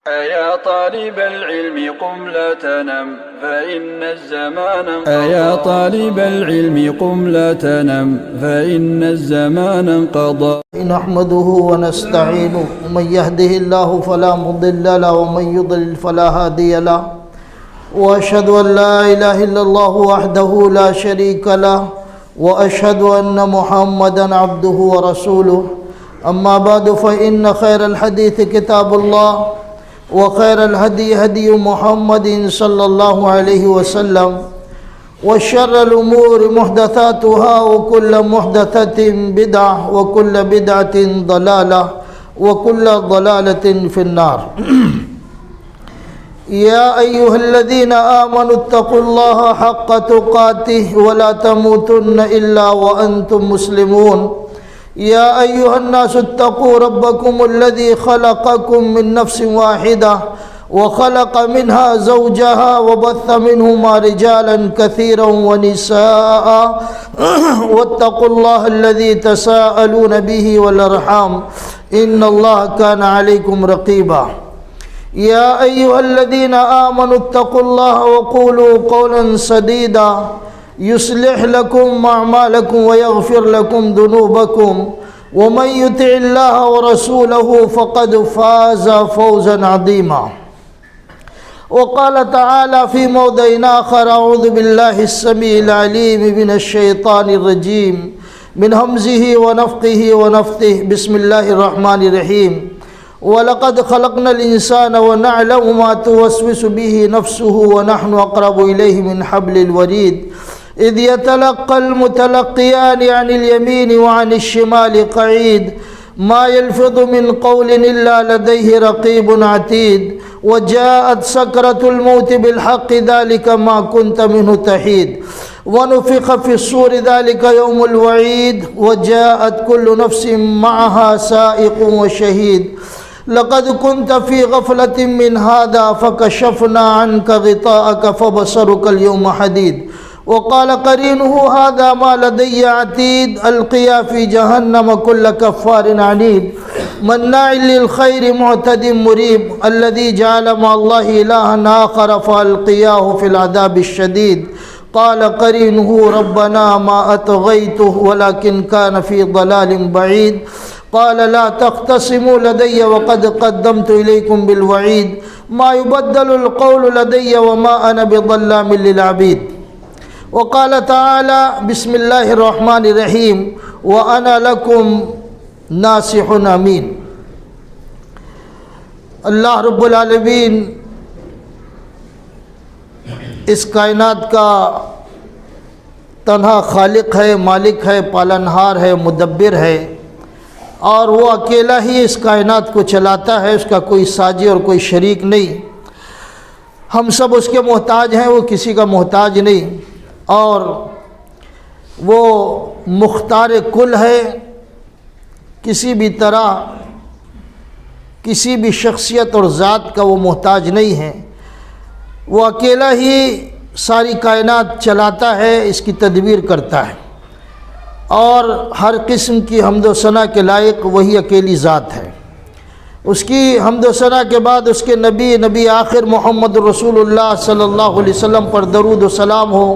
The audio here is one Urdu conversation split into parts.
أيا طالب العلم قم لا تنم فإن الزمان أيا طالب العلم قم لا تنم فإن الزمان انقضى. نحمده ونستعينه ومن يهده الله فلا مضل له ومن يضلل فلا هادي له وأشهد أن لا إله إلا الله وحده لا شريك له وأشهد أن محمدا عبده ورسوله. أما بعد فإن خير الحديث كتاب الله وخير الهدي هدي محمد صلى الله عليه وسلم وشر الأمور محدثاتها وكل محدثة بدعة وكل بدعة ضلالة وكل ضلالة في النار. يا أيها الذين آمنوا اتقوا الله حق تقاته ولا تموتن إلا وأنتم مسلمون. يا أيها الناس اتقوا ربكم الذي خلقكم من نفس واحدة وخلق منها زوجها وبث منهما رجالا كثيرا ونساء واتقوا الله الذي تساءلون به والأرحام إن الله كان عليكم رقيبا. يا أيها الذين آمنوا اتقوا الله وقولوا قولا سديدا يصلح لكم أعمالكم ويغفر لكم ذنوبكم ومن يطع الله ورسوله فقد فاز فوزا عظيما. وقال تعالى في موضع آخر أعوذ بالله السميع العليم من الشيطان الرجيم من همزه ونفخه ونفثه بسم الله الرحمن الرحيم. وَلَقَدْ خَلَقْنَا الْإِنسَانَ وَنَعْلَمُ مَا تُوَسْوِسُ بِهِ نَفْسُهُ وَنَحْنُ أَقْرَبُ إِلَيْهِ مِنْ حَبْلِ الْوَرِيدِ إِذْ يَتَلَقَّى الْمُتَلَقِّيَانِ عَنِ الْيَمِينِ وَعَنِ الشِّمَالِ قَعِيدٌ مَا يَلْفِظُ مِنْ قَوْلٍ إِلَّا لَدَيْهِ رَقِيبٌ عَتِيدٌ وَجَاءَتْ سَكْرَةُ الْمَوْتِ بِالْحَقِّ ذَلِكَ مَا كُنْتَ مِنْهُ تَحِيدُ وَنُفِخَ فِي الصُّورِ ذَلِكَ يَوْمُ الْوَعِيدِ وَجَاءَتْ كُلُّ نَفْسٍ مَعَهَا سَائِقٌ وَشَهِيدٌ لقد كنت في غفلة من هذا فكشفنا عنك غطاءك فبصرك اليوم حديد. وقال قرينه هذا ما لدي عتيد ألقيا في جهنم كل كفار عنيد مناع للخير معتد مريب الذي جعل مع الله إلها آخر فألقياه في العذاب الشديد. قال قرينه ربنا ما أطغيته ولكن كان في ضلال بعيد. قال لا تختصموا لدي وقد قدمت إليكم بالوعيد ما يبدل القول لدي وما أنا بظلام للعبيد. وقال تعالى بسم الله الرحمن الرحيم وأنا لكم ناصح أمين. اللہ رب العالمین اس کائنات کا تنہا خالق ہے، مالک ہے، پالنہار ہے، مدبر ہے، اور وہ اکیلا ہی اس کائنات کو چلاتا ہے، اس کا کوئی ساجی اور کوئی شریک نہیں. ہم سب اس کے محتاج ہیں، وہ کسی کا محتاج نہیں، اور وہ مختار کل ہے، کسی بھی طرح کسی بھی شخصیت اور ذات کا وہ محتاج نہیں ہے. وہ اکیلا ہی ساری کائنات چلاتا ہے، اس کی تدبیر کرتا ہے، اور ہر قسم کی حمد و ثنا کے لائق وہی اکیلی ذات ہے. اس کی حمد و ثنا کے بعد اس کے نبی آخر محمد رسول اللہ صلی اللہ علیہ وسلم پر درود و سلام ہو.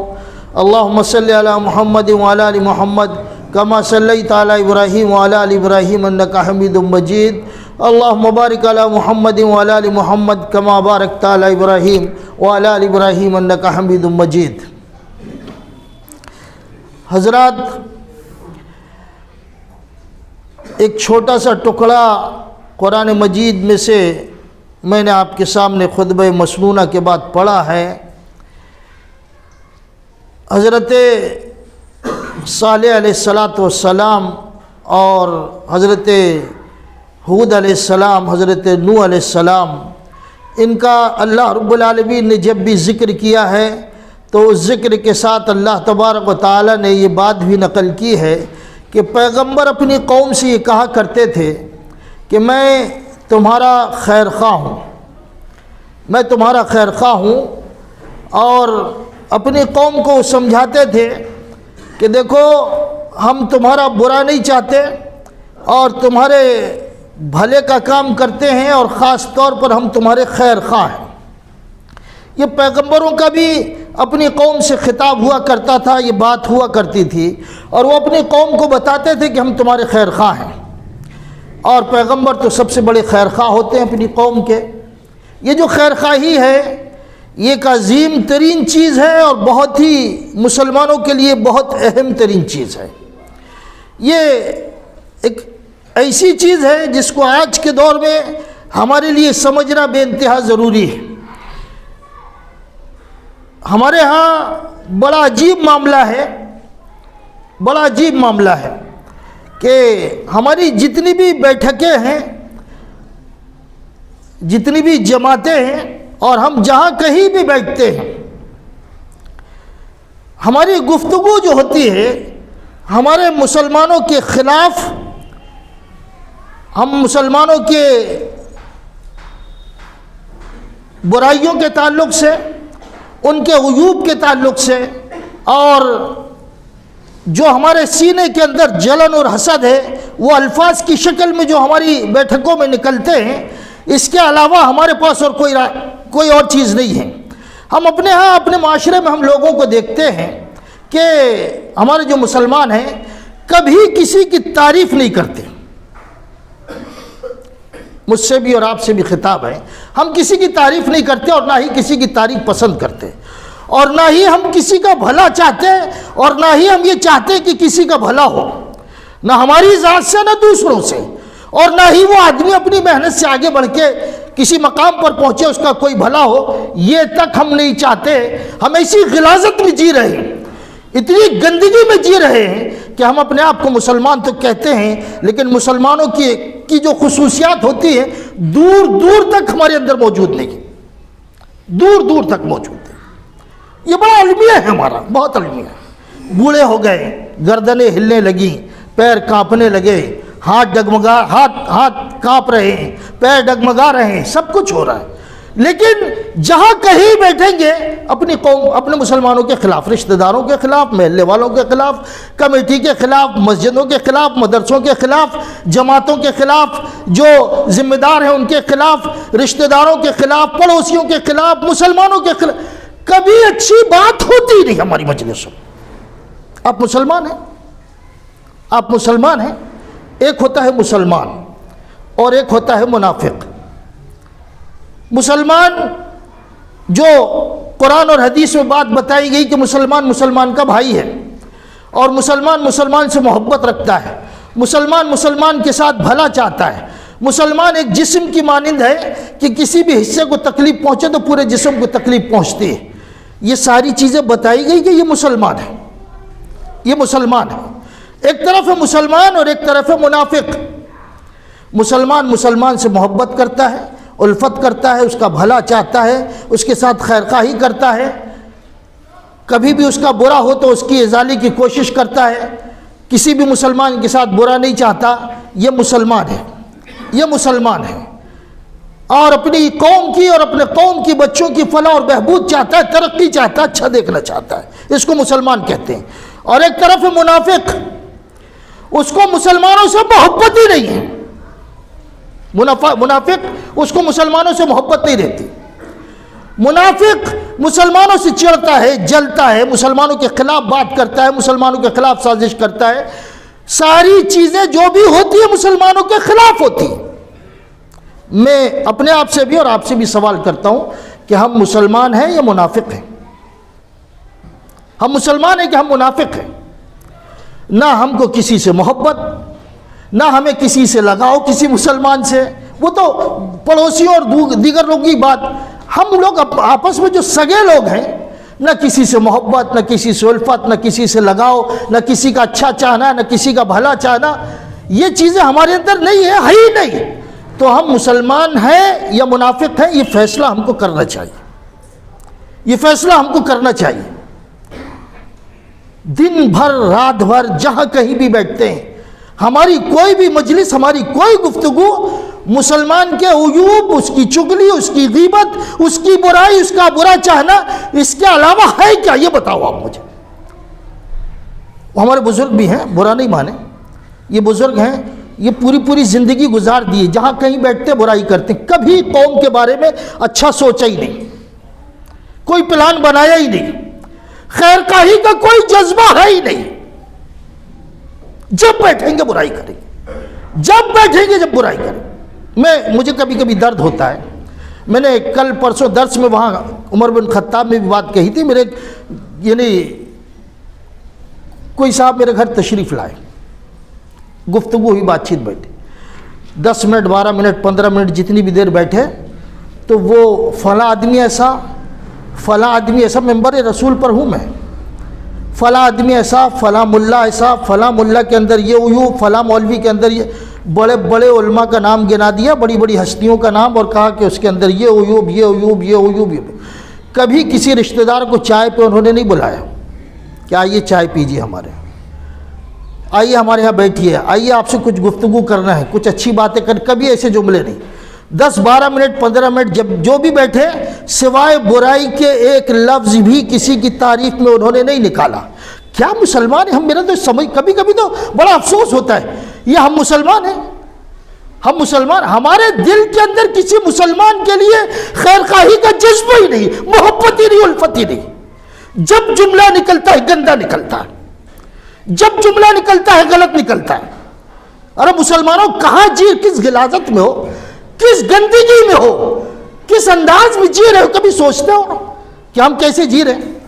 اللہم صلی علی محمد وعلی آل محمد کما صلیت علی ابراہیم وعلی آل ابراہیم انکا حمید مجید. اللہم بارک علی محمد وعلی آل محمد کما بارکت علی ابراہیم وعلی آل ابراہیم انکا حمید مجید. حضرات، ایک چھوٹا سا ٹکڑا قرآن مجید میں سے میں نے آپ کے سامنے خطبہ مسنونہ کے بعد پڑھا ہے. حضرت صالح علیہ السلام اور حضرت ہود علیہ السلام، حضرت نوح علیہ السلام، ان کا اللہ رب العالمین نے جب بھی ذکر کیا ہے تو اس ذکر کے ساتھ اللہ تبارک و تعالی نے یہ بات بھی نقل کی ہے کہ پیغمبر اپنی قوم سے یہ کہا کرتے تھے کہ میں تمہارا خیر خواہ ہوں، میں تمہارا خیر خواہ ہوں. اور اپنی قوم کو سمجھاتے تھے کہ دیکھو ہم تمہارا برا نہیں چاہتے اور تمہارے بھلے کا کام کرتے ہیں اور خاص طور پر ہم تمہارے خیر خواہ ہیں۔ یہ پیغمبروں کا بھی اپنی قوم سے خطاب ہوا کرتا تھا، یہ بات ہوا کرتی تھی، اور وہ اپنی قوم کو بتاتے تھے کہ ہم تمہارے خیر خواہ ہیں، اور پیغمبر تو سب سے بڑے خیر خواہ ہوتے ہیں اپنی قوم کے۔ یہ جو خیر خواہی ہے یہ ایک عظیم ترین چیز ہے اور بہت ہی مسلمانوں کے لیے بہت اہم ترین چیز ہے۔ یہ ایک ایسی چیز ہے جس کو آج کے دور میں ہمارے لیے سمجھنا بے انتہا ضروری ہے۔ ہمارے ہاں بڑا عجیب معاملہ ہے، بڑا عجیب معاملہ ہے کہ ہماری جتنی بھی بیٹھکیں ہیں، جتنی بھی جماعتیں ہیں، اور ہم جہاں کہیں بھی بیٹھتے ہیں، ہماری گفتگو جو ہوتی ہے ہمارے مسلمانوں کے خلاف، ہم مسلمانوں کے برائیوں کے تعلق سے، ان کے عیوب کے تعلق سے، اور جو ہمارے سینے کے اندر جلن اور حسد ہے وہ الفاظ کی شکل میں جو ہماری بیٹھکوں میں نکلتے ہیں، اس کے علاوہ ہمارے پاس اور کوئی اور چیز نہیں ہے۔ ہم اپنے ہاں اپنے معاشرے میں ہم لوگوں کو دیکھتے ہیں کہ ہمارے جو مسلمان ہیں کبھی کسی کی تعریف نہیں کرتے۔ مجھ سے بھی اور آپ سے بھی خطاب ہے، ہم کسی کی تعریف نہیں کرتے اور نہ ہی کسی کی تعریف پسند کرتے، اور نہ ہی ہم کسی کا بھلا چاہتے، اور نہ ہی ہم یہ چاہتے کہ کسی کا بھلا ہو، نہ ہماری ذات سے نہ دوسروں سے، اور نہ ہی وہ آدمی اپنی محنت سے آگے بڑھ کے کسی مقام پر پہنچے اس کا کوئی بھلا ہو، یہ تک ہم نہیں چاہتے۔ ہم ایسی غلاظت میں جی رہے ہیں، اتنی گندگی میں جی رہے ہیں کہ ہم اپنے آپ کو مسلمان تو کہتے ہیں، لیکن مسلمانوں کی جو خصوصیات ہوتی ہیں دور دور تک ہمارے اندر موجود نہیں، دور دور تک موجود ہے۔ یہ بڑا المیہ ہے ہمارا، بہت المیہ ہے۔ بوڑھے ہو گئے، گردنیں ہلنے لگیں، پیر کانپنے لگے، ہاتھ کانپ رہے ہیں، پیر ڈگمگا رہے ہیں، سب کچھ ہو رہا ہے، لیکن جہاں کہیں بیٹھیں گے اپنی قوم، اپنے مسلمانوں کے خلاف، رشتہ داروں کے خلاف، محلے والوں کے خلاف، کمیٹی کے خلاف، مسجدوں کے خلاف، مدرسوں کے خلاف، جماعتوں کے خلاف، جو ذمہ دار ہیں ان کے خلاف، رشتہ داروں کے خلاف، پڑوسیوں کے خلاف، مسلمانوں کے خلاف، کبھی اچھی بات ہوتی نہیں ہماری مجلسوں میں۔ آپ مسلمان ہیں، آپ مسلمان ہیں۔ ایک ہوتا ہے مسلمان اور ایک ہوتا ہے منافق۔ مسلمان جو قرآن اور حدیث میں بات بتائی گئی کہ مسلمان مسلمان کا بھائی ہے، اور مسلمان مسلمان سے محبت رکھتا ہے، مسلمان مسلمان کے ساتھ بھلا چاہتا ہے، مسلمان ایک جسم کی مانند ہے کہ کسی بھی حصے کو تکلیف پہنچے تو پورے جسم کو تکلیف پہنچتی ہے۔ یہ ساری چیزیں بتائی گئی کہ یہ مسلمان ہے، یہ مسلمان ہے۔ ایک طرف ہے مسلمان اور ایک طرف ہے منافق۔ مسلمان مسلمان سے محبت کرتا ہے، الفت کرتا ہے، اس کا بھلا چاہتا ہے، اس کے ساتھ خیر خواہی کرتا ہے، کبھی بھی اس کا برا ہو تو اس کی ازالے کی کوشش کرتا ہے، کسی بھی مسلمان کے ساتھ برا نہیں چاہتا۔ یہ مسلمان ہے، یہ مسلمان ہے، اور اپنی قوم کی اور اپنے قوم کی بچوں کی فلاح اور بہبود چاہتا ہے، ترقی چاہتا ہے، اچھا دیکھنا چاہتا ہے، اس کو مسلمان کہتے ہیں۔ اور ایک طرف ہے منافق، اس کو مسلمانوں سے محبت ہی نہیں ہے، منافق اس کو مسلمانوں سے محبت نہیں رہتی۔ منافق مسلمانوں سے چڑھتا ہے، جلتا ہے، مسلمانوں کے خلاف بات کرتا ہے، مسلمانوں کے خلاف سازش کرتا ہے، ساری چیزیں جو بھی ہوتی ہیں مسلمانوں کے خلاف ہوتی ہیں۔ میں اپنے آپ سے بھی اور آپ سے بھی سوال کرتا ہوں کہ ہم مسلمان ہیں یا منافق ہیں؟ ہم مسلمان ہیں کہ ہم منافق ہیں؟ نہ ہم کو کسی سے محبت، نہ ہمیں کسی سے لگاؤ، کسی مسلمان سے، وہ تو پڑوسیوں اور دیگر لوگوں کی بات۔ ہم لوگ آپس میں جو سگے لوگ ہیں، نہ کسی سے محبت، نہ کسی سے الفت، نہ کسی سے لگاؤ، نہ کسی کا اچھا چاہنا، نہ کسی کا بھلا چاہنا، یہ چیزیں ہمارے اندر نہیں ہے، ہے ہی نہیں۔ تو ہم مسلمان ہیں یا منافق ہیں، یہ فیصلہ ہم کو کرنا چاہیے، یہ فیصلہ ہم کو کرنا چاہیے۔ دن بھر رات بھر جہاں کہیں بھی بیٹھتے ہیں، ہماری کوئی بھی مجلس، ہماری کوئی گفتگو مسلمان کے عیوب، اس کی چگلی، اس کی غیبت، اس کی برائی، اس کا برا چاہنا، اس کے علاوہ ہے کیا؟ یہ بتاؤ آپ مجھے۔ ہمارے بزرگ بھی ہیں، برا نہیں مانے، یہ بزرگ ہیں، یہ پوری زندگی گزار دی جہاں کہیں بیٹھتے برائی کرتے، کبھی قوم کے بارے میں اچھا سوچا ہی نہیں، کوئی پلان بنایا ہی نہیں، خیر خواہی کا کوئی جذبہ ہے ہی نہیں۔ جب بیٹھیں گے برائی کریں گے، جب بیٹھیں گے جب برائی کریں گے۔ مجھے کبھی کبھی درد ہوتا ہے، میں نے کل پرسوں درس میں وہاں عمر بن خطاب میں بھی بات کہی تھی، میرے یعنی کوئی صاحب میرے گھر تشریف لائے، گفتگو ہوئی، بات چیت بیٹھی، 10 منٹ 12 منٹ 15 منٹ جتنی بھی دیر بیٹھے تو وہ فلاں آدمی ایسا ممبر رسول پر ہوں میں، فلاں آدمی ایسا، فلاں ملا ایسا، فلاں ملا کے اندر یہ عیوب، فلاں مولوی کے اندر یہ، بڑے بڑے علماء کا نام گنا دیا، بڑی بڑی ہستیوں کا نام، اور کہا کہ اس کے اندر یہ عیوب یہ عیوب یہ عیوب۔ کبھی کسی رشتہ دار کو چائے پہ انہوں نے نہیں بلایا کہ آئیے چائے پیجیے ہمارے، آئیے ہمارے یہاں بیٹھیے، آئیے آپ سے کچھ گفتگو کرنا ہے، کچھ اچھی باتیں کر، کبھی ایسے جملے نہیں۔ 10 12 منٹ 15 منٹ جب جو بھی بیٹھے، سوائے برائی کے ایک لفظ بھی کسی کی تعریف میں انہوں نے نہیں نکالا۔ کیا مسلمان ہیں ہم؟ میرا تو سمجھ کبھی کبھی تو بڑا افسوس ہوتا ہے، یہ ہم مسلمان ہیں؟ ہم مسلمان، ہمارے دل کے اندر کسی مسلمان کے لیے خیر خواہی کا جذبہ ہی نہیں، محبت ہی نہیں، الفت ہی نہیں۔ جب جملہ نکلتا ہے گندا نکلتا ہے، جب جملہ نکلتا ہے غلط نکلتا ہے۔ ارے مسلمانوں، کہاں جی، کس غلاظت میں ہو، کس گندگی میں ہو، کس انداز میں جی رہے ہو؟ کبھی سوچتے ہو کہ ہم کیسے جی رہے ہیں؟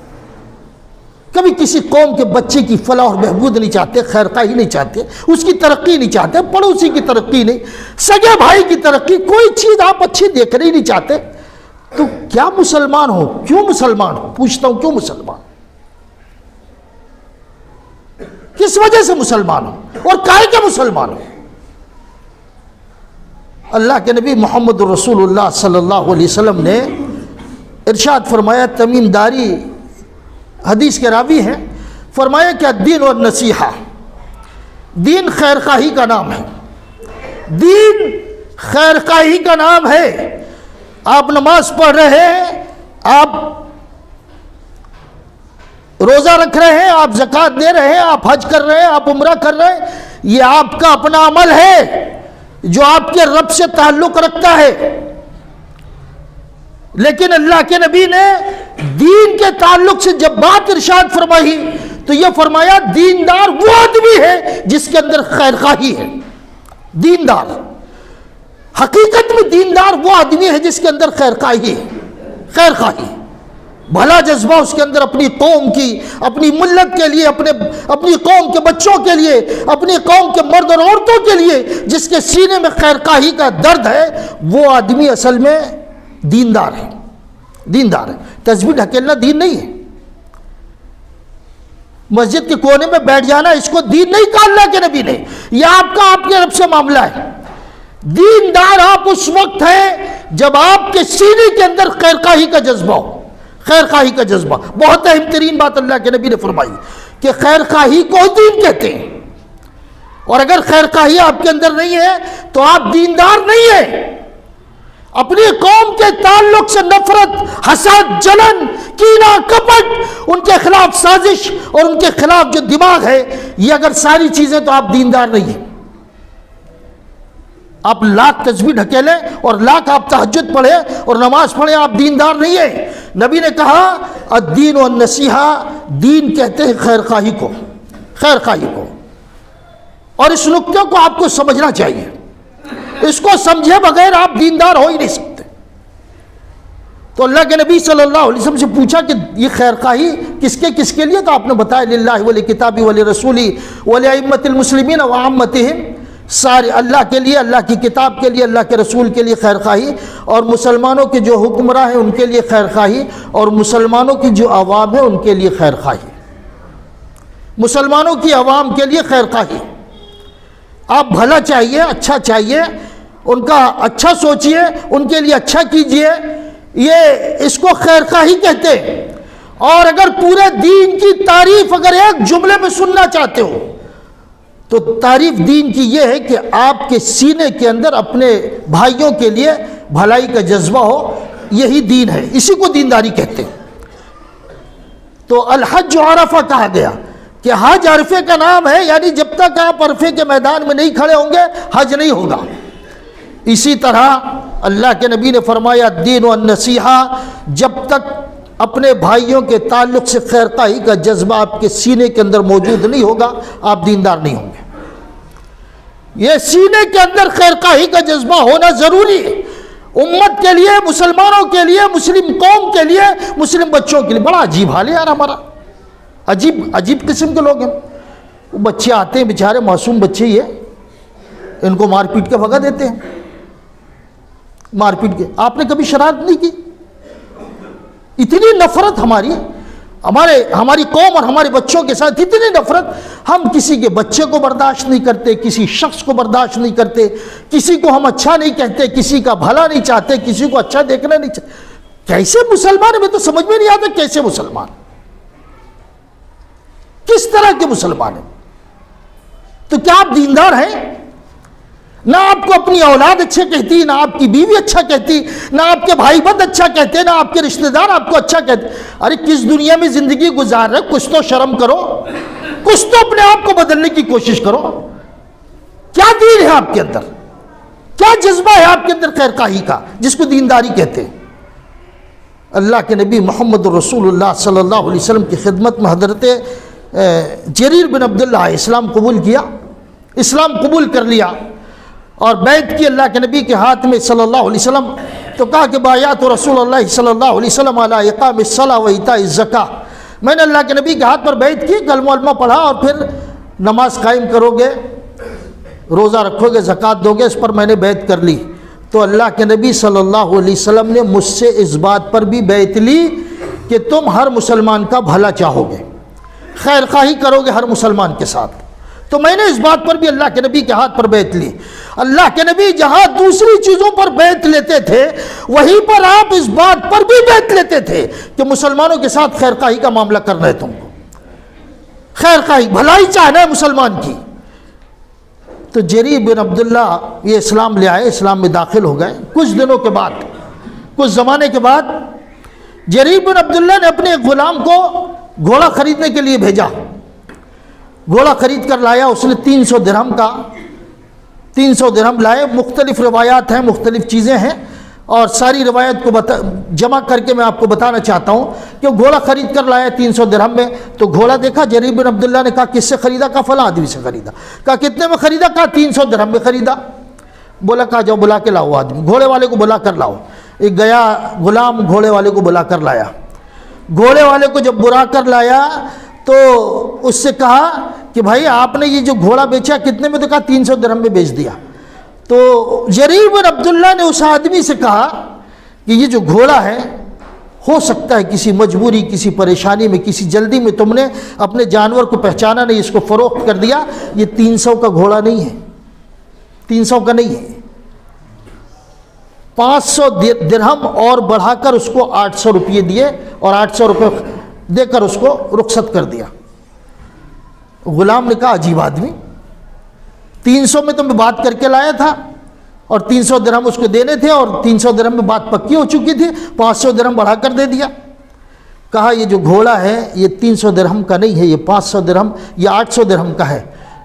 کبھی کسی قوم کے بچے کی فلاح اور بہبود نہیں چاہتے، خیر خواہی نہیں چاہتے، اس کی ترقی نہیں چاہتے، پڑوسی کی ترقی نہیں، سگے بھائی کی ترقی، کوئی چیز آپ اچھی دیکھنا ہی نہیں چاہتے، تو کیا مسلمان ہو؟ کیوں مسلمان ہو؟ پوچھتا ہوں، کیوں مسلمان؟ کس وجہ سے مسلمان ہو اور کائے کے مسلمان ہو؟ اللہ کے نبی محمد رسول اللہ صلی اللہ علیہ وسلم نے ارشاد فرمایا، تمیم داری حدیث کے راوی ہیں، فرمایا کہ الدین والنصیحہ، دین خیر خواہی کا نام ہے، دین خیر خواہی کا نام ہے۔ آپ نماز پڑھ رہے ہیں، آپ روزہ رکھ رہے ہیں، آپ زکوٰۃ دے رہے ہیں، آپ حج کر رہے ہیں، آپ عمرہ کر رہے ہیں، یہ آپ کا اپنا عمل ہے جو آپ کے رب سے تعلق رکھتا ہے۔ لیکن اللہ کے نبی نے دین کے تعلق سے جب بات ارشاد فرمائی تو یہ فرمایا، دیندار وہ آدمی ہے جس کے اندر خیر خواہی ہے۔ دیندار، حقیقت میں دیندار وہ آدمی ہے جس کے اندر خیر خواہی ہے، خیر خواہی، بھلا جذبہ اس کے اندر اپنی قوم کی، اپنی ملت کے لیے، اپنی قوم کے بچوں کے لیے، اپنی قوم کے مرد اور عورتوں کے لیے، جس کے سینے میں خیر خواہی کا درد ہے، وہ آدمی اصل میں دیندار ہے، دیندار ہے۔ تسبیح ڈھکیلنا دین نہیں ہے، مسجد کے کونے میں بیٹھ جانا اس کو دین نہیں کہا اللہ کے نبی نے، یہ آپ کا آپ کے رب سے معاملہ ہے۔ دیندار آپ اس وقت ہیں جب آپ کے سینے کے اندر خیر خواہی کا جذبہ ہو، خیر خواہی کا جذبہ۔ بہت اہم ترین بات اللہ کے نبی نے فرمائی کہ خیر خواہی کو دین کہتے ہیں، اور اگر خیر خواہی آپ کے اندر نہیں ہے تو آپ دیندار نہیں ہیں۔ اپنی قوم کے تعلق سے نفرت، حسد، جلن، کینہ، کپٹ، ان کے خلاف سازش اور ان کے خلاف جو دماغ ہے، یہ اگر ساری چیزیں تو آپ دیندار نہیں ہیں۔ آپ لاکھ تسبیح ڈھکیلیں اور لاکھ آپ تہجد پڑھیں اور نماز پڑھیں، آپ دیندار نہیں ہیں۔ نبی نے کہا الدین والنصیحہ، دین کہتے ہیں خیر خواہی کو، خیر خواہی کو، اور اس نکتے کو آپ کو سمجھنا چاہیے، اس کو سمجھے بغیر آپ دیندار ہو ہی نہیں سکتے۔ تو اللہ کے نبی صلی اللہ علیہ وسلم سے پوچھا کہ یہ خیر خواہی کس کے لیے؟ تو آپ نے بتایا للہ ولکتابہ ولرسولہ ولائمۃ المسلمین وعامتہم، سارے اللہ کے لیے، اللہ کی کتاب کے لیے، اللہ کے رسول کے لیے خیر خواہی، اور مسلمانوں کے جو حکمراں ہیں ان کے لیے خیر خواہی، اور مسلمانوں کی جو عوام ہے ان کے لیے خیر خواہی، مسلمانوں کی عوام کے لیے خیر خواہی۔ آپ بھلا چاہیے، اچھا چاہیے، ان کا اچھا سوچئے، ان کے لیے اچھا کیجئے، یہ اس کو خیر خواہی کہتے ہیں۔ اور اگر پورے دین کی تعریف اگر ایک جملے میں سننا چاہتے ہو تو تعریف دین کی یہ ہے کہ آپ کے سینے کے اندر اپنے بھائیوں کے لیے بھلائی کا جذبہ ہو، یہی دین ہے، اسی کو دینداری کہتے ہیں۔ تو الحج عرفہ کہا گیا کہ حج عرفے کا نام ہے، یعنی جب تک آپ عرفے کے میدان میں نہیں کھڑے ہوں گے حج نہیں ہوگا۔ اسی طرح اللہ کے نبی نے فرمایا الدین والنصیحہ، جب تک اپنے بھائیوں کے تعلق سے خیر خواہی کا جذبہ آپ کے سینے کے اندر موجود نہیں ہوگا آپ دیندار نہیں ہوں گے۔ یہ سینے کے اندر خیر خواہی کا جذبہ ہونا ضروری ہے، امت کے لیے، مسلمانوں کے لیے، مسلم قوم کے لیے، مسلم بچوں کے لیے۔ بڑا عجیب حال ہے یار ہمارا، عجیب قسم کے لوگ ہیں۔ وہ بچے آتے ہیں بیچارے، معصوم بچے ہی ہیں، ان کو مار پیٹ کے بھگا دیتے ہیں، مار پیٹ کے۔ آپ نے کبھی شرارت نہیں کی؟ اتنی نفرت ہماری قوم اور ہمارے بچوں کے ساتھ اتنی نفرت، ہم کسی کے بچے کو برداشت نہیں کرتے، کسی شخص کو برداشت نہیں کرتے، کسی کو ہم اچھا نہیں کہتے، کسی کا بھلا نہیں چاہتے، کسی کو اچھا دیکھنا نہیں چاہتے۔ کیسے مسلمان؟ ہمیں تو سمجھ میں نہیں آتا کیسے مسلمان، کس طرح کے مسلمان ہیں؟ تو کیا آپ دیندار ہیں؟ نہ آپ کو اپنی اولاد اچھے کہتی، نہ آپ کی بیوی اچھا کہتی، نہ آپ کے بھائی بند اچھا کہتے، نہ آپ کے رشتہ دار آپ کو اچھا کہتے۔ ارے کس دنیا میں زندگی گزار رہے، کچھ تو شرم کرو، کچھ تو اپنے آپ کو بدلنے کی کوشش کرو۔ کیا دین ہے آپ کے اندر؟ کیا جذبہ ہے آپ کے اندر خیر خواہی کا جس کو دینداری کہتے ہیں؟ اللہ کے نبی محمد رسول اللہ صلی اللہ علیہ وسلم کی خدمت میں حضرت جریر بن عبداللہ اسلام قبول کیا، اسلام قبول کر لیا اور بیعت کی اللہ کے نبی کے ہاتھ میں صلی اللہ علیہ وسلم۔ تو کہا کہ بایعت رسول اللہ صلی اللہ علیہ وسلم علی اقام الصلاۃ و ایتاء الزکاۃ، میں نے اللہ کے نبی کے ہاتھ پر بیعت کی، کلمہ علمہ پڑھا اور پھر نماز قائم کرو گے، روزہ رکھو گے، زکوٰۃ دو گے، اس پر میں نے بیعت کر لی۔ تو اللہ کے نبی صلی اللہ علیہ وسلم نے مجھ سے اس بات پر بھی بیعت لی کہ تم ہر مسلمان کا بھلا چاہو گے، خیر خواہی کرو گے ہر مسلمان کے ساتھ۔ تو میں نے اس بات پر بھی اللہ کے نبی کے ہاتھ پر بیعت لی۔ اللہ کے نبی جہاں دوسری چیزوں پر بیعت لیتے تھے وہیں پر آپ اس بات پر بھی بیعت لیتے تھے کہ مسلمانوں کے ساتھ خیر خواہی کا معاملہ کرنا ہے، تم کو خیر خواہی، بھلائی چاہنا ہے مسلمان کی۔ تو جریر بن عبداللہ یہ اسلام لے آئے، اسلام میں داخل ہو گئے۔ کچھ دنوں کے بعد، کچھ زمانے کے بعد جریر بن عبداللہ نے اپنے ایک غلام کو گھوڑا خریدنے کے لیے بھیجا۔ گھوڑا خرید کر لایا، اس نے 300 درہم لائے۔ مختلف روایات ہیں، مختلف چیزیں ہیں، اور ساری روایت کو جمع کر کے میں آپ کو بتانا چاہتا ہوں کہ گھوڑا خرید کر لایا 300 درہم میں۔ تو گھوڑا دیکھا، جریر بن عبداللہ نے کہا کس سے خریدا؟ کہا فلاں آدمی سے خریدا۔ کہا کتنے میں خریدا؟ کہا 300 درہم میں خریدا۔ بولا کہا جاؤ بلا کے لاؤ آدمی، گھوڑے والے کو بلا کر لاؤ۔ ایک گیا غلام، گھوڑے والے کو بلا کر لایا۔ گھوڑے والے کو جب بلا کر لایا تو اس سے کہا کہ بھائی آپ نے یہ جو گھوڑا بیچا کتنے میں؟ تو کہا 300 درہم میں بیچ دیا۔ تو جریر بن عبداللہ نے اس آدمی سے کہا کہ یہ جو گھوڑا ہے، ہو سکتا ہے کسی مجبوری، کسی پریشانی میں، کسی جلدی میں تم نے اپنے جانور کو پہچانا نہیں، اس کو فروخت کر دیا۔ یہ 300 کا گھوڑا نہیں ہے، 300 کا نہیں ہے۔ 500 درہم اور بڑھا کر اس کو 800 روپئے دیے اور 800 روپئے دے کر اس کو رخصت کر دیا۔ غلام نے کہا عجیب آدمی، 300 میں تو میں بات کر کے لایا تھا اور 300 درہم اس کو دینے تھے، اور 300 درہم میں بات پکی ہو چکی تھی، 500 درہم بڑھا کر دے دیا۔ کہا یہ جو گھوڑا ہے یہ 300 درہم کا نہیں ہے، یہ 500 درہم یا 800 درہم کا ہے،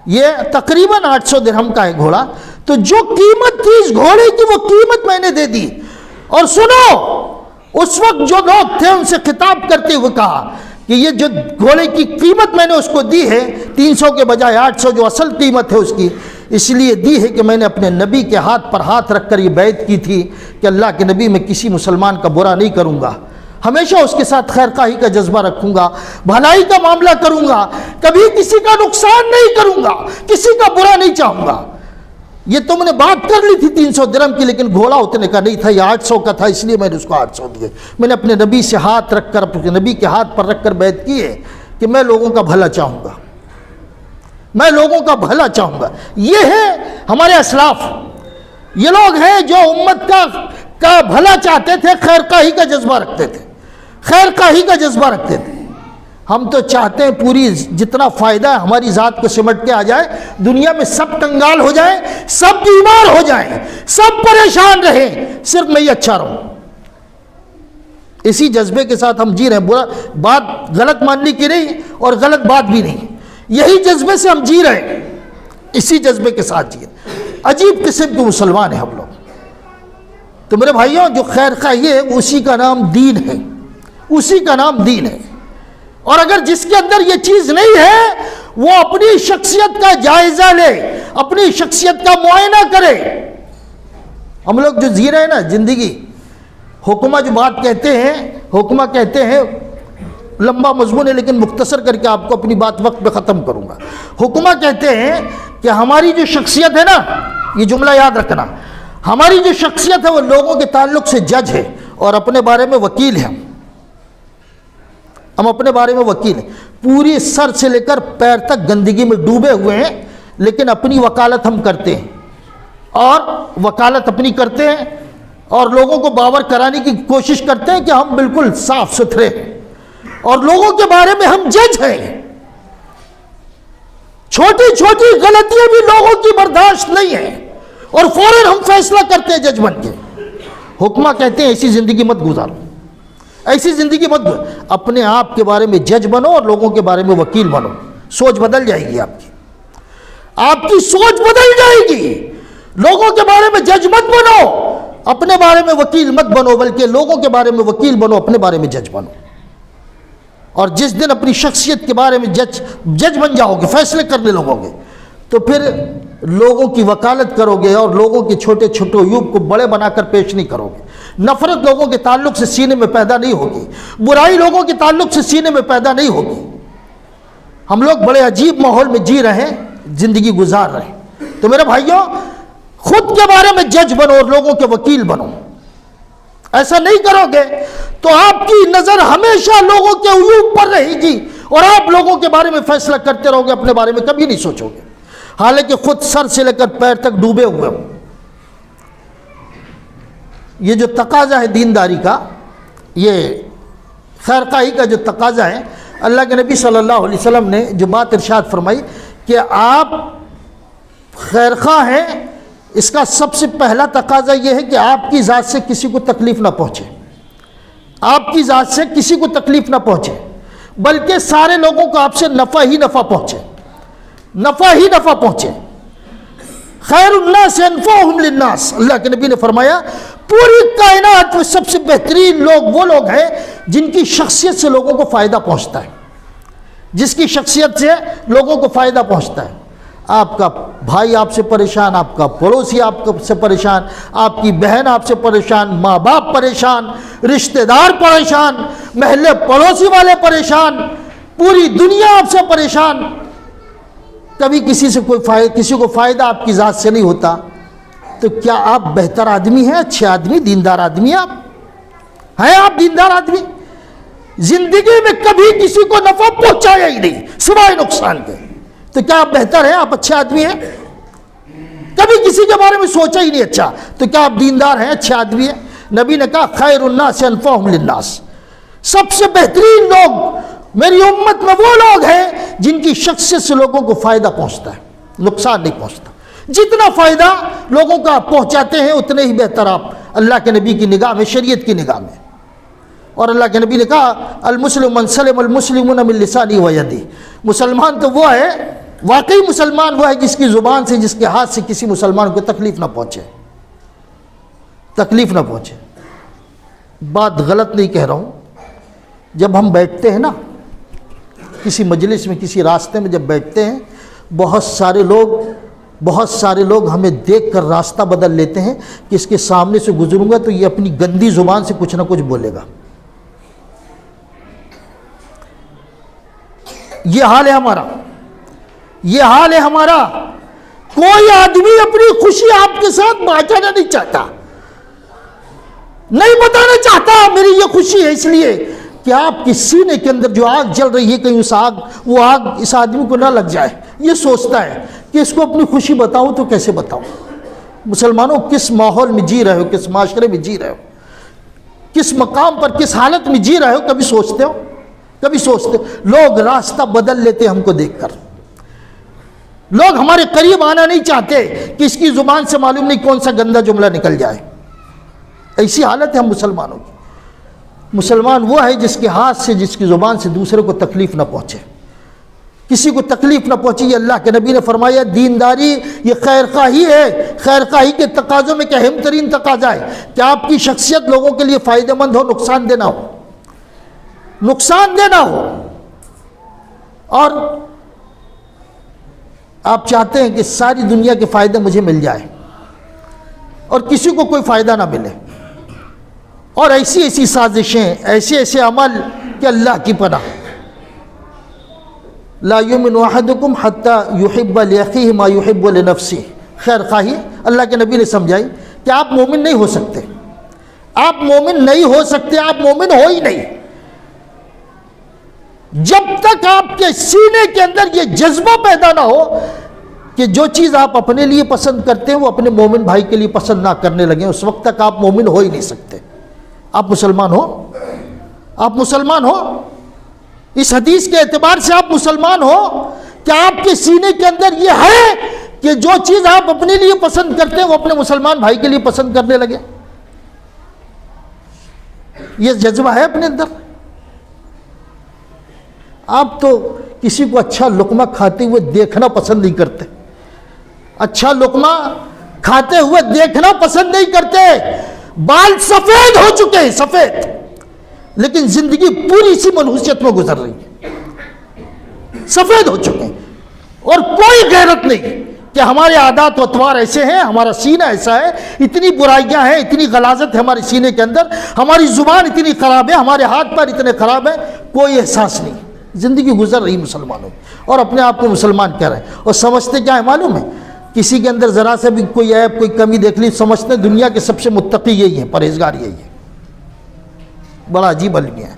یہ تقریباً 800 درہم کا ہے گھوڑا۔ تو جو قیمت تھی اس گھوڑے کی وہ قیمت میں نے دے دی۔ اور سنو، اس وقت جو لوگ تھے ان سے خطاب کرتے ہوئے کہا کہ یہ جو گھوڑے کی قیمت میں نے اس کو دی ہے 300 کے بجائے 800 جو اصل قیمت ہے اس کی، اس لیے دی ہے کہ میں نے اپنے نبی کے ہاتھ پر ہاتھ رکھ کر یہ بیعت کی تھی کہ اللہ کے نبی میں کسی مسلمان کا برا نہیں کروں گا، ہمیشہ اس کے ساتھ خیر خواہی کا جذبہ رکھوں گا، بھلائی کا معاملہ کروں گا، کبھی کسی کا نقصان نہیں کروں گا، کسی کا برا نہیں چاہوں گا۔ یہ تم نے بات کر لی تھی 300 درہم کی، لیکن گھوڑا اتنے کا نہیں تھا، یہ 800 کا تھا، اس لیے میں نے اس کو 800 دیے۔ میں نے اپنے نبی سے ہاتھ رکھ کر، اپنے نبی کے ہاتھ پر رکھ کر بیعت کی ہے کہ میں لوگوں کا بھلا چاہوں گا، میں لوگوں کا بھلا چاہوں گا۔ یہ ہے ہمارے اسلاف، یہ لوگ ہیں جو امت کا بھلا چاہتے تھے، خیر خواہی کا جذبہ رکھتے تھے، خیر خواہی کا جذبہ رکھتے تھے۔ ہم تو چاہتے ہیں پوری جتنا فائدہ ہے ہماری ذات کو سمٹ کے آ جائے، دنیا میں سب کنگال ہو جائیں، سب بیمار ہو جائیں، سب پریشان رہیں، صرف میں ہی اچھا رہوں۔ اسی جذبے کے ساتھ ہم جی رہے ہیں۔ برا بات غلط ماننے کی نہیں اور غلط بات بھی نہیں، یہی جذبے سے ہم جی رہے ہیں، اسی جذبے کے ساتھ جی رہے ہیں۔ عجیب قسم کے مسلمان ہیں ہم لوگ۔ تو میرے بھائیوں، جو خیر خواہی ہے اسی کا نام دین ہے، اسی کا نام دین ہے۔ اور اگر جس کے اندر یہ چیز نہیں ہے وہ اپنی شخصیت کا جائزہ لے، اپنی شخصیت کا معائنہ کرے۔ ہم لوگ جو جی رہے ہیں نا زندگی، حکمہ جو بات کہتے ہیں، حکمہ کہتے ہیں، لمبا مضمون ہے لیکن مختصر کر کے آپ کو اپنی بات وقت پہ ختم کروں گا۔ حکمہ کہتے ہیں کہ ہماری جو شخصیت ہے نا، یہ جملہ یاد رکھنا، ہماری جو شخصیت ہے وہ لوگوں کے تعلق سے جج ہے اور اپنے بارے میں وکیل ہے۔ ہم اپنے بارے میں وکیل ہیں، پوری سر سے لے کر پیر تک گندگی میں ڈوبے ہوئے ہیں، لیکن اپنی وکالت ہم کرتے ہیں، اور وکالت اپنی کرتے ہیں اور لوگوں کو باور کرانے کی کوشش کرتے ہیں کہ ہم بالکل صاف ستھرے ہیں، اور لوگوں کے بارے میں ہم جج ہیں۔ چھوٹی چھوٹی غلطیاں بھی لوگوں کی برداشت نہیں ہیں اور فوراً ہم فیصلہ کرتے ہیں جج بن کے۔ حکمہ کہتے ہیں ایسی زندگی مت گزارو، ایسی زندگی مت گزارو، اپنے آپ کے بارے میں جج بنو اور لوگوں کے بارے میں وکیل بنو، سوچ بدل جائے گی آپ کی سوچ بدل جائے گی۔ لوگوں کے بارے میں جج مت بنو، اپنے بارے میں وکیل مت بنو، بلکہ لوگوں کے بارے میں وکیل بنو، اپنے بارے میں جج بنو۔ اور جس دن اپنی شخصیت کے بارے میں جج بن جاؤ گے، فیصلے کرنے لگو گے، تو پھر لوگوں کی وکالت کرو گے اور لوگوں کے چھوٹے چھوٹے عیوب کو بڑے بنا کر پیش نہیں کرو گے۔ نفرت لوگوں کے تعلق سے سینے میں پیدا نہیں ہوگی، برائی لوگوں کے تعلق سے سینے میں پیدا نہیں ہوگی۔ ہم لوگ بڑے عجیب ماحول میں جی رہے ہیں، زندگی گزار رہے ہیں۔ تو میرے بھائیوں، خود کے بارے میں جج بنو اور لوگوں کے وکیل بنو۔ ایسا نہیں کرو گے تو آپ کی نظر ہمیشہ لوگوں کے عیوب پر رہے گی اور آپ لوگوں کے بارے میں فیصلہ کرتے رہو گے، اپنے بارے میں کبھی نہیں سوچو گے، حالانکہ خود سر سے لے کر پیر تک ڈوبے ہوئے ہو۔ یہ جو تقاضا ہے دینداری کا، یہ خیرخواہی کا جو تقاضا ہے، اللہ کے نبی صلی اللہ علیہ وسلم نے جو بات ارشاد فرمائی کہ آپ خیرخواہ ہیں، اس کا سب سے پہلا تقاضا یہ ہے کہ آپ کی ذات سے کسی کو تکلیف نہ پہنچے، آپ کی ذات سے کسی کو تکلیف نہ پہنچے، بلکہ سارے لوگوں کو آپ سے نفع ہی نفع پہنچے، نفع ہی نفع پہنچے۔ خیر الناس انفعهم للناس، اللہ کے نبی نے فرمایا پوری کائنات میں سب سے بہترین لوگ وہ لوگ ہیں جن کی شخصیت سے لوگوں کو فائدہ پہنچتا ہے، جس کی شخصیت سے لوگوں کو فائدہ پہنچتا ہے۔ آپ کا بھائی آپ سے پریشان، آپ کا پڑوسی آپ سے پریشان، آپ کی بہن آپ سے پریشان، ماں باپ پریشان، رشتہ دار پریشان، محلے پڑوسی والے پریشان، پوری دنیا آپ سے پریشان۔ کبھی کسی کو فائدہ آپ کی ذات سے نہیں ہوتا، تو کیا آپ بہتر آدمی ہیں، اچھے آدمی، دیندار آدمی ہیں آپ دیندار آدمی؟ زندگی میں کبھی کسی کو نفع پہنچایا ہی نہیں سوائے نقصان کے، تو کیا آپ بہتر ہیں، آپ اچھے آدمی ہیں؟ کبھی کسی کے بارے میں سوچا ہی نہیں اچھا، تو کیا آپ دیندار ہیں، اچھے آدمی ہیں؟ نبی نے کہا خیر الناس انفعهم للناس، سب سے بہترین لوگ میری امت میں وہ لوگ ہیں جن کی شخصیت سے لوگوں کو فائدہ پہنچتا ہے، نقصان نہیں پہنچتا۔ جتنا فائدہ لوگوں کا آپ پہنچاتے ہیں اتنے ہی بہتر آپ اللہ کے نبی کی نگاہ میں، شریعت کی نگاہ میں۔ اور اللہ کے نبی نے کہا المسلم من سلم المسلمون من لسانه ویدہ، مسلمان تو وہ ہے، واقعی مسلمان وہ ہے جس کی زبان سے، جس کے ہاتھ سے کسی مسلمان کو تکلیف نہ پہنچے، تکلیف نہ پہنچے۔ بات غلط نہیں کہہ رہا ہوں، جب ہم بیٹھتے ہیں نا کسی مجلس میں، کسی راستے میں جب بیٹھتے ہیں، بہت سارے لوگ ہمیں دیکھ کر راستہ بدل لیتے ہیں کہ اس کے سامنے سے گزروں گا تو یہ اپنی گندی زبان سے کچھ نہ کچھ بولے گا۔ یہ حال ہے ہمارا، یہ حال ہے ہمارا۔ کوئی آدمی اپنی خوشی آپ کے ساتھ بانٹنا نہیں چاہتا، نہیں بتانا چاہتا میری یہ خوشی ہے، اس لیے کہ آپ کے سینے کے اندر جو آگ جل رہی ہے کہیں وہ آگ اس آدمی کو نہ لگ جائے، یہ سوچتا ہے کہ اس کو اپنی خوشی بتاؤں تو کیسے بتاؤں۔ مسلمانوں، کس ماحول میں جی رہے ہو، کس معاشرے میں جی رہے ہو، کس مقام پر، کس حالت میں جی رہے ہو، کبھی سوچتے ہو؟ کبھی سوچتے ہو؟ لوگ راستہ بدل لیتے ہم کو دیکھ کر، لوگ ہمارے قریب آنا نہیں چاہتے کہ اس کی زبان سے معلوم نہیں کون سا گندا جملہ نکل جائے۔ ایسی حالت ہے ہم مسلمانوں کی۔ مسلمان وہ ہے جس کے ہاتھ سے، جس کی زبان سے دوسرے کو تکلیف نہ پہنچے، کسی کو تکلیف نہ پہنچے. یہ اللہ کے نبی نے فرمایا دینداری یہ خیر خواہی ہے. خیر خواہی کے تقاضوں میں کیا اہم ترین تقاضا ہے کہ آپ کی شخصیت لوگوں کے لیے فائدہ مند ہو, نقصان دینا ہو, نقصان دینا ہو. اور آپ چاہتے ہیں کہ ساری دنیا کے فائدے مجھے مل جائے اور کسی کو کوئی فائدہ نہ ملے, اور ایسی ایسی سازشیں, ایسے ایسے عمل کہ اللہ کی پناہ. لا یؤمن احدکم حتی یحب لاخیہ ما یحب لنفسہ. خیر خواہی اللہ کے نبی نے سمجھائی کہ آپ مومن نہیں ہو سکتے, آپ مومن نہیں ہو سکتے, آپ مومن ہو ہی نہیں جب تک آپ کے سینے کے اندر یہ جذبہ پیدا نہ ہو کہ جو چیز آپ اپنے لیے پسند کرتے ہیں وہ اپنے مومن بھائی کے لیے پسند نہ کرنے لگیں, اس وقت تک آپ مومن ہو ہی نہیں سکتے. آپ مسلمان ہو, آپ مسلمان ہو. اس حدیث کے اعتبار سے آپ مسلمان ہو کہ آپ کے سینے کے اندر یہ ہے کہ جو چیز آپ اپنے لیے پسند کرتے ہیں وہ اپنے مسلمان بھائی کے لیے پسند کرنے لگے. یہ جذبہ ہے اپنے اندر. آپ تو کسی کو اچھا لقمہ کھاتے ہوئے دیکھنا پسند نہیں کرتے, اچھا لقمہ کھاتے ہوئے دیکھنا پسند نہیں کرتے. بال سفید ہو چکے ہیں, سفید, لیکن زندگی پوری سی منحوسیت میں گزر رہی ہے, سفید ہو چکے ہیں, اور کوئی غیرت نہیں کہ ہمارے عادات و اطوار ایسے ہیں, ہمارا سینہ ایسا ہے, اتنی برائیاں ہیں, اتنی غلاظت ہے ہمارے سینے کے اندر, ہماری زبان اتنی خراب ہے, ہمارے ہاتھ پیر اتنے خراب ہیں, کوئی احساس نہیں. زندگی گزر رہی مسلمانوں اور اپنے آپ کو مسلمان کہہ رہے ہیں, اور سمجھتے کیا ہے معلوم ہے, کسی کے اندر ذرا سے بھی کوئی عیب کوئی کمی دیکھ لی سمجھتے دنیا کے سب سے متقی یہی ہے, پرہیزگار یہی ہے. بڑا عجیب المیہ ہے.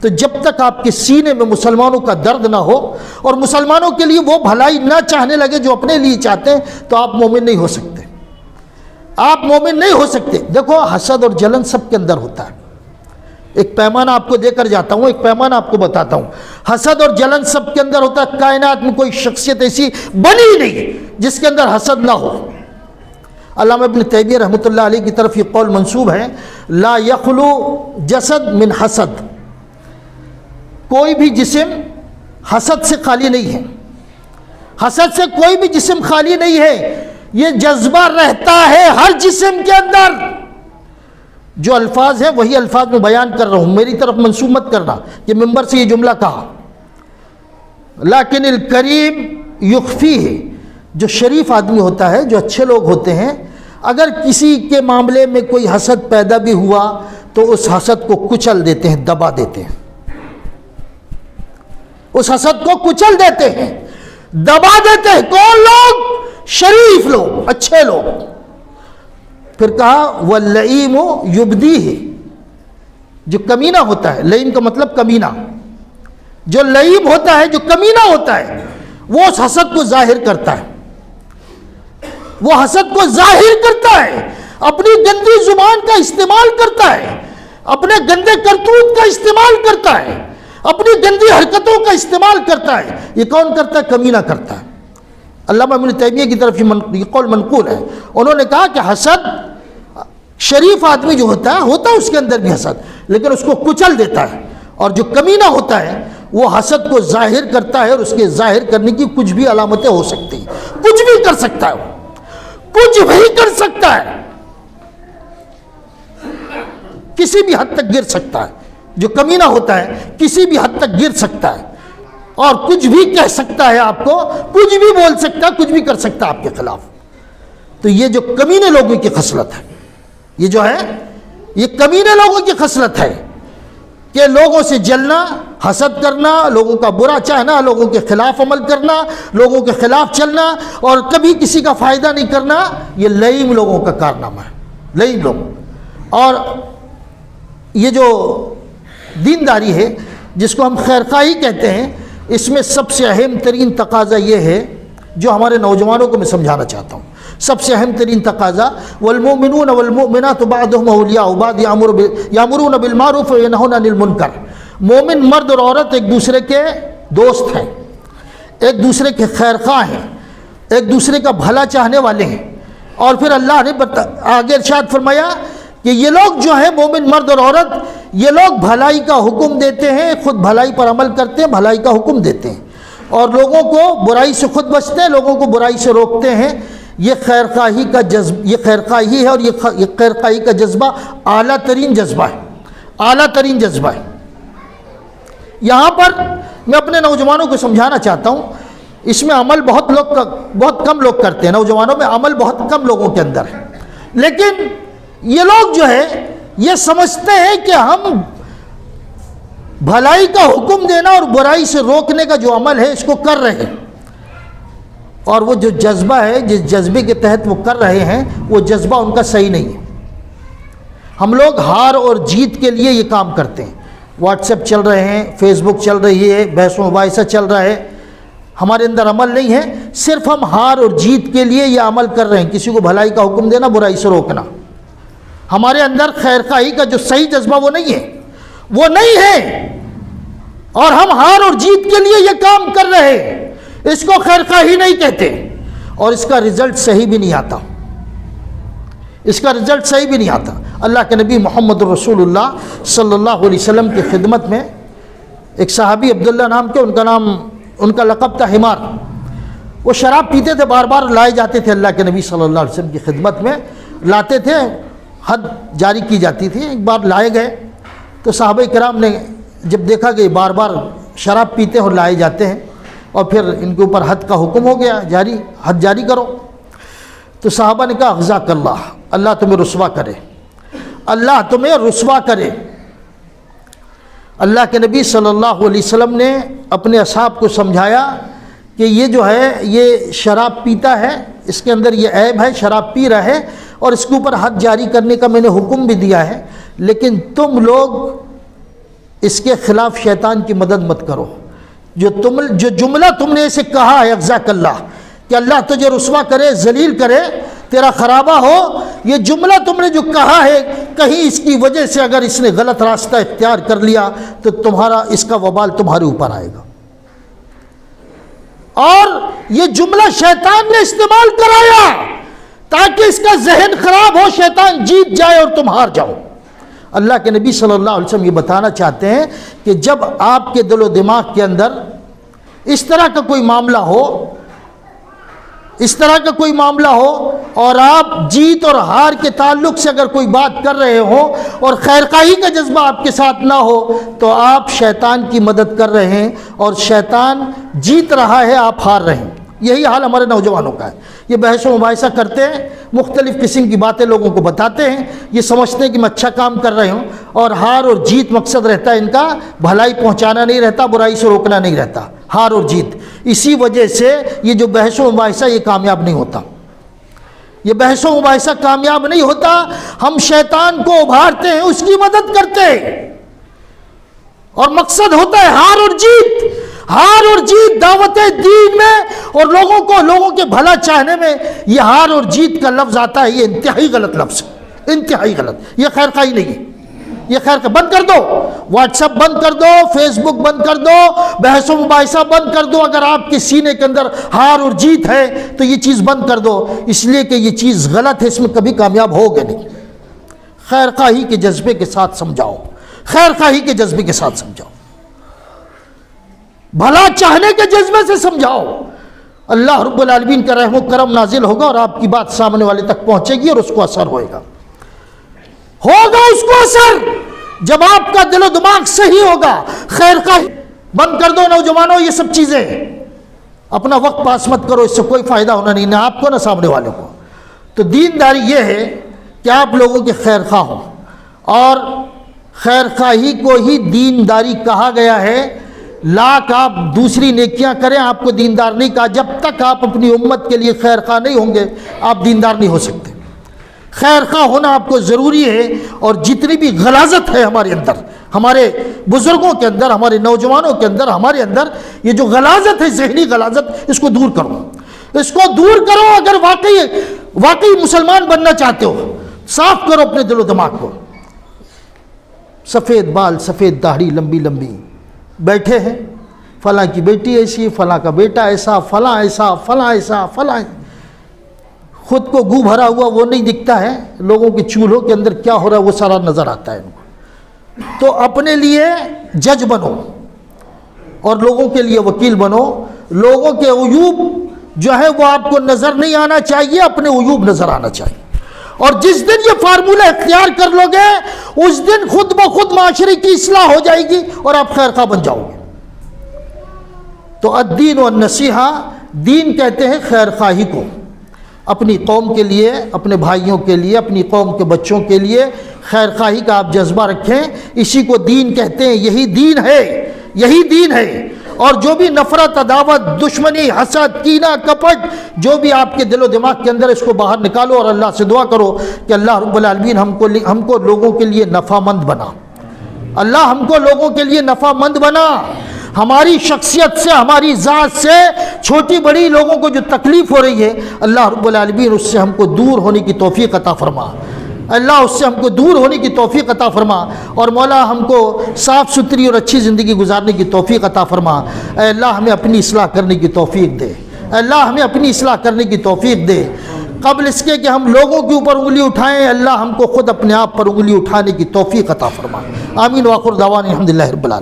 تو جب تک آپ کے سینے میں مسلمانوں کا درد نہ ہو اور مسلمانوں کے لیے وہ بھلائی نہ چاہنے لگے جو اپنے لیے چاہتے ہیں, تو آپ مومن نہیں ہو سکتے, آپ مومن نہیں ہو سکتے. دیکھو حسد اور جلن سب کے اندر ہوتا ہے. ایک پیمانہ آپ کو دے کر جاتا ہوں, ایک پیمانہ آپ کو بتاتا ہوں. حسد اور جلن سب کے اندر ہوتا ہے. کائنات میں کوئی شخصیت ایسی بنی ہی نہیں جس کے اندر حسد نہ ہو. علامہ ابن تیمیہ رحمۃ اللہ علیہ کی طرف یہ قول منسوب ہے, لا یخلو جسد من حسد. کوئی بھی جسم حسد سے خالی نہیں ہے, حسد سے کوئی بھی جسم خالی نہیں ہے. یہ جذبہ رہتا ہے ہر جسم کے اندر. جو الفاظ ہیں وہی الفاظ میں بیان کر رہا ہوں, میری طرف منسوب مت کرنا کہ ممبر سے یہ جملہ کہا. لیکن الکریم یخفی ہے, جو شریف آدمی ہوتا ہے, جو اچھے لوگ ہوتے ہیں, اگر کسی کے معاملے میں کوئی حسد پیدا بھی ہوا تو اس حسد کو کچل دیتے ہیں, دبا دیتے ہیں, اس حسد کو کچل دیتے ہیں, دبا دیتے ہیں. کون لوگ؟ شریف لوگ, اچھے لوگ. پھر کہا واللئیم یبدیہ, جو کمینہ ہوتا ہے, لئیم کا مطلب کمینہ, جو لئیم ہوتا ہے, جو کمینہ ہوتا ہے, وہ اس حسد کو ظاہر کرتا ہے, وہ حسد کو ظاہر کرتا ہے, اپنی گندی زبان کا استعمال کرتا ہے, اپنے گندے کرتوت کا استعمال کرتا ہے, اپنی گندی حرکتوں کا استعمال کرتا ہے. یہ کون کرتا ہے؟ کمینہ کرتا ہے. علامہ ابن تیمیہ کی طرف یہ قول منقول ہے. انہوں نے کہا کہ حسد, شریف آدمی جو ہوتا ہے اس کے اندر بھی حسد, لیکن اس کو کچل دیتا ہے. اور جو کمینہ ہوتا ہے وہ حسد کو ظاہر کرتا ہے, اور اس کے ظاہر کرنے کی کچھ بھی علامتیں ہو سکتی ہیں, کچھ بھی کر سکتا ہے, کچھ بھی کر سکتا ہے, کسی بھی حد تک گر سکتا ہے. جو کمینہ ہوتا ہے کسی بھی حد تک گر سکتا ہے, اور کچھ بھی کہہ سکتا ہے آپ کو, کچھ بھی بول سکتا ہے, کچھ بھی کر سکتا ہے آپ کے خلاف. تو یہ جو کمینے لوگوں کی خصلت ہے, یہ جو ہے یہ کمینے لوگوں کی خصلت ہے کہ لوگوں سے جلنا, حسد کرنا, لوگوں کا برا چاہنا, لوگوں کے خلاف عمل کرنا, لوگوں کے خلاف چلنا, اور کبھی کسی کا فائدہ نہیں کرنا. یہ لئیم لوگوں کا کارنامہ ہے, لئیم لوگ. اور یہ جو دینداری ہے جس کو ہم خیرخواہی کہتے ہیں, اس میں سب سے اہم ترین تقاضا یہ ہے جو ہمارے نوجوانوں کو میں سمجھانا چاہتا ہوں. سب سے اہم ترین تقاضا والمؤمنون والمؤمنات بعضهم اولیاء بعض یامرون بالمعروف وینہون عن المنکر. مومن مرد اور عورت ایک دوسرے کے دوست ہیں, ایک دوسرے کے خیرخواہ ہیں, ایک دوسرے کا بھلا چاہنے والے ہیں. اور پھر اللہ نے آگے ارشاد فرمایا کہ یہ لوگ جو ہیں مومن مرد اور عورت, یہ لوگ بھلائی کا حکم دیتے ہیں, خود بھلائی پر عمل کرتے ہیں, بھلائی کا حکم دیتے ہیں. اور لوگوں کو برائی سے خود بچتے ہیں، لوگوں کو برائی سے روکتے ہیں. یہ خیر خواہی کا جذبہ، یہ خیر خواہی ہے، اور یہ خیر خواہی کا جذبہ اعلیٰ ترین جذبہ ہے، اعلیٰ ترین جذبہ ہے. یہاں پر میں اپنے نوجوانوں کو سمجھانا چاہتا ہوں، اس میں عمل بہت کم لوگ کرتے ہیں، نوجوانوں میں عمل بہت کم لوگوں کے اندر ہے. لیکن یہ لوگ جو ہے یہ سمجھتے ہیں کہ ہم بھلائی کا حکم دینا اور برائی سے روکنے کا جو عمل ہے اس کو کر رہے ہیں، اور وہ جو جذبہ ہے، جس جذبے کے تحت وہ کر رہے ہیں، وہ جذبہ ان کا صحیح نہیں ہے. ہم لوگ ہار اور جیت کے لیے یہ کام کرتے ہیں. واٹس ایپ چل رہے ہیں، فیس بک چل رہی ہے، بحث و مباحثہ چل رہا ہے، ہمارے اندر عمل نہیں ہے. صرف ہم ہار اور جیت کے لیے یہ عمل کر رہے ہیں، کسی کو بھلائی کا حکم دینا، برائی سے روکنا. ہمارے اندر خیر خواہی کا جو صحیح جذبہ وہ نہیں ہے، وہ نہیں ہے، اور ہم ہار اور جیت کے لیے یہ کام کر رہے ہیں. اس کو خیر خواہی نہیں کہتے، اور اس کا رزلٹ صحیح بھی نہیں آتا، اس کا رزلٹ صحیح بھی نہیں آتا. اللہ کے نبی محمد رسول اللہ صلی اللہ علیہ وسلم کی خدمت میں ایک صحابی عبداللہ نام کے، ان کا لقب تھا حمار. وہ شراب پیتے تھے، بار بار لائے جاتے تھے اللہ کے نبی صلی اللہ علیہ وسلم کی خدمت میں، لاتے تھے، حد جاری کی جاتی تھی. ایک بار لائے گئے تو صحابہ کرام نے جب دیکھا کہ بار بار شراب پیتے اور لائے جاتے ہیں، اور پھر ان کے اوپر حد کا حکم ہو گیا، حد جاری کرو، تو صحابہ نے کہا اغزاک اللہ، اللہ تمہیں رسوا کرے، اللہ تمہیں رسوا کرے. اللہ کے نبی صلی اللہ علیہ وسلم نے اپنے اصحاب کو سمجھایا کہ یہ جو ہے یہ شراب پیتا ہے، اس کے اندر یہ عیب ہے، شراب پی رہا ہے، اور اس کے اوپر حد جاری کرنے کا میں نے حکم بھی دیا ہے، لیکن تم لوگ اس کے خلاف شیطان کی مدد مت کرو. جو جملہ تم نے اسے کہا ہے اغزاک اللہ، کہ اللہ تجھے رسوا کرے، ذلیل کرے، تیرا خرابہ ہو، یہ جملہ تم نے جو کہا ہے، کہیں اس کی وجہ سے اگر اس نے غلط راستہ اختیار کر لیا تو اس کا وبال تمہارے اوپر آئے گا. اور یہ جملہ شیطان نے استعمال کرایا تاکہ اس کا ذہن خراب ہو، شیطان جیت جائے اور تم ہار جاؤ. اللہ کے نبی صلی اللہ علیہ وسلم یہ بتانا چاہتے ہیں کہ جب آپ کے دل و دماغ کے اندر اس طرح کا کوئی معاملہ ہو، اس طرح کا کوئی معاملہ ہو، اور آپ جیت اور ہار کے تعلق سے اگر کوئی بات کر رہے ہوں اور خیر خواہی کا جذبہ آپ کے ساتھ نہ ہو، تو آپ شیطان کی مدد کر رہے ہیں، اور شیطان جیت رہا ہے، آپ ہار رہے ہیں. یہی حال ہمارے نوجوانوں کا ہے. یہ بحث و مباحثہ کرتے ہیں، مختلف قسم کی باتیں لوگوں کو بتاتے ہیں، یہ سمجھتے ہیں کہ میں اچھا کام کر رہے ہوں، اور ہار اور جیت مقصد رہتا ہے ان کا، بھلائی پہنچانا نہیں رہتا، برائی سے روکنا نہیں رہتا، ہار اور جیت. اسی وجہ سے یہ جو بحث و مباحثہ یہ کامیاب نہیں ہوتا، یہ بحث و مباحثہ کامیاب نہیں ہوتا. ہم شیطان کو ابھارتے ہیں، اس کی مدد کرتے ہیں، اور مقصد ہوتا ہے ہار اور جیت. ہار اور جیت دعوت دین میں اور لوگوں کے بھلا چاہنے میں یہ ہار اور جیت کا لفظ آتا ہے، یہ انتہائی غلط لفظ ہے، انتہائی غلط. یہ خیر خواہی نہیں ہے، یہ خیر کا بند کر دو. واٹس ایپ بند کر دو، فیس بک بند کر دو، بحث و مباحثہ بند کر دو. اگر آپ کے سینے کے اندر ہار اور جیت ہے تو یہ چیز بند کر دو، اس لیے کہ یہ چیز غلط ہے، اس میں کبھی کامیاب ہوگے نہیں. خیر خواہی کے جذبے کے ساتھ سمجھاؤ، خیر خواہی کے جذبے کے ساتھ سمجھاؤ، بھلا چاہنے کے جذبے سے سمجھاؤ. اللہ رب العالمین کا رحم و کرم نازل ہوگا، اور آپ کی بات سامنے والے تک پہنچے گی، اور اس کو اثر ہوگا اس کو اثر جب آپ کا دل و دماغ صحیح ہوگا. خیر خواہی بند کر دو نوجوانوں، یہ سب چیزیں اپنا وقت پاس مت کرو، اس سے کوئی فائدہ ہونا نہیں، نہ آپ کو نہ سامنے والوں کو. تو دینداری یہ ہے کہ آپ لوگوں کے خیر خواہ ہوں، اور خیر خواہی کو ہی دینداری کہا گیا ہے. لاکھ آپ دوسری نیکیاں کریں، آپ کو دیندار نہیں کہا. جب تک آپ اپنی امت کے لیے خیر خواہ نہیں ہوں گے، آپ دیندار نہیں ہو سکتے. خیر خواہ ہونا آپ کو ضروری ہے، اور جتنی بھی غلاظت ہے ہمارے اندر، ہمارے بزرگوں کے اندر، ہمارے نوجوانوں کے اندر، ہمارے اندر یہ جو غلاظت ہے، ذہنی غلاظت، اس کو دور کرو، اس کو دور کرو. اگر واقعی مسلمان بننا چاہتے ہو، صاف کرو اپنے دل و دماغ کو. سفید بال، سفید داڑھی، لمبی لمبی، بیٹھے ہیں، فلاں کی بیٹی ایسی، فلاں کا بیٹا ایسا، فلاں ایسا، فلاں ایسا، فلاں. خود کو گو بھرا ہوا وہ نہیں دکھتا ہے، لوگوں کے چولہوں کے اندر کیا ہو رہا ہے وہ سارا نظر آتا ہے ان کو. تو اپنے لیے جج بنو، اور لوگوں کے لیے وکیل بنو. لوگوں کے عیوب جو ہے وہ آپ کو نظر نہیں آنا چاہیے، اپنے عیوب نظر آنا چاہیے. اور جس دن یہ فارمولہ اختیار کر لو گے اس دن خود بخود معاشرے کی اصلاح ہو جائے گی اور آپ خیر خواہ بن جاؤ گے. تو الدین والنصیحہ، دین کہتے ہیں خیر خواہی کو، اپنی قوم کے لیے، اپنے بھائیوں کے لیے، اپنی قوم کے بچوں کے لیے خیر خواہی کا آپ جذبہ رکھیں، اسی کو دین کہتے ہیں. یہی دین ہے، یہی دین ہے. اور جو بھی نفرت، عداوت، دشمنی، حسد، کینہ، کپٹ جو بھی آپ کے دل و دماغ کے اندر، اس کو باہر نکالو اور اللہ سے دعا کرو کہ اللہ رب العالمین ہم کو لوگوں کے لیے نفع مند بنا. اللہ ہم کو لوگوں کے لیے نفع مند بنا. ہماری شخصیت سے، ہماری ذات سے چھوٹی بڑی لوگوں کو جو تکلیف ہو رہی ہے، اللہ رب العالمین اس سے ہم کو دور ہونے کی توفیق عطا فرما. اللہ اس سے ہم کو دور ہونے کی توفیق عطا فرما. اور مولا ہم کو صاف ستھری اور اچھی زندگی گزارنے کی توفیق عطا فرما. اے اللہ ہمیں اپنی اصلاح کرنے کی توفیق دے. اللہ ہمیں اپنی اصلاح کرنے کی توفیق دے. قبل اس کے کہ ہم لوگوں کے اوپر انگلی اٹھائیں، اللہ ہم کو خود اپنے آپ پر انگلی اٹھانے کی توفیق عطا فرما. آمین. وآخر دعوانا الحمدللہ رب العالمین.